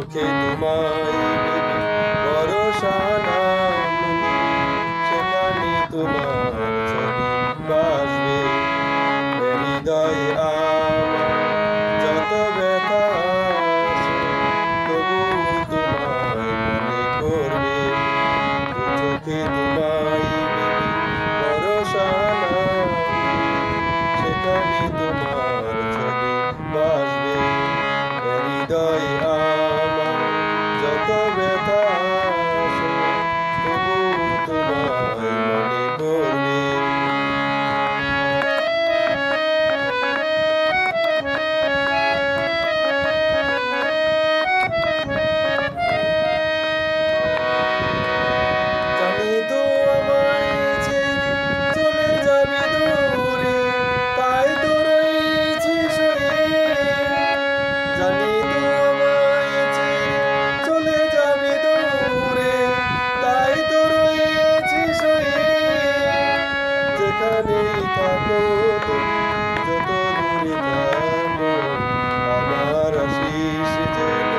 চোখে তোমায় ভরসা নামনি, সেখানে তোমার ছবি ভাসবে। হৃদয়ে আমার যত ব্যথা আছে, তবু তোমায় মনে পড়বে। চোখে তোমায় ভরসা নামনি, সেখানে তোমার ছবি ভাসবে। হৃদয়ে আমার যত ব্যথা আছে, তবু তোমায় মনে পড়বে। জানি তো আমায় ছেড়ে চলে যাবে দূরে, তাই তো রয়েছি সয়ে। জানি তো আমায় ছেড়ে চলে যাবে দূরে, তাই তো রয়েছি সয়ে। যেখানেই থাকো তুমি, যত দূরে থাকো, আমার আশিস যেন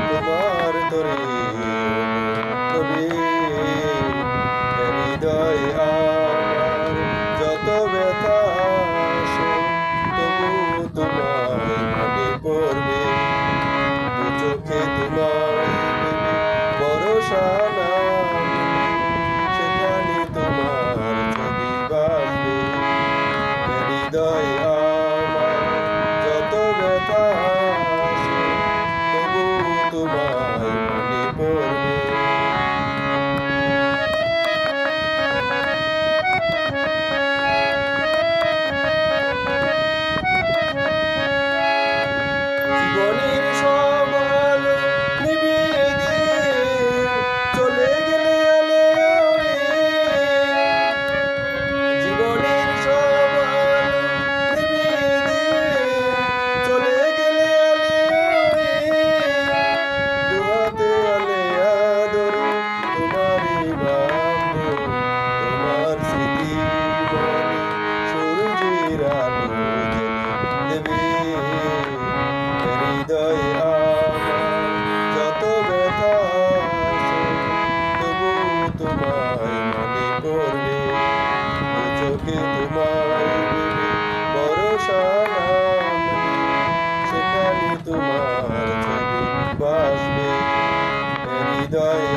তোমার তরে তবে। হৃদয়ে আমার যত ব্যথা আছে, তবু তোমায় মনে পড়বে। দু চোখে তোমায় ভরসা নামনি, সেখানে তোমার ছবি ভাসবে। হৃদয়ে আমার যত ব্যথা আছে, তবু তোমায় মনে পড়বে। জীবনের সব আলো নিভিয়ে দিয়ে চলে গেলে আলে উড়ে। জীবনের সব আলো নিভিয়ে দিয়ে চলে গেলে আলে উড়ে। দুহাতে আলে আদরে তোমারই ভাববো, তোমার স্মৃতি মনে সূর্যের আলো জ্বেলে দেবে। হৃদয়ে আমার যত ব্যথা আছে, তবু তোমায় মনে পড়বে। দু চোখে তোমায় ভরসা নামনি, সেখানে তোমার ছবি ভাসবে। হৃদয়ে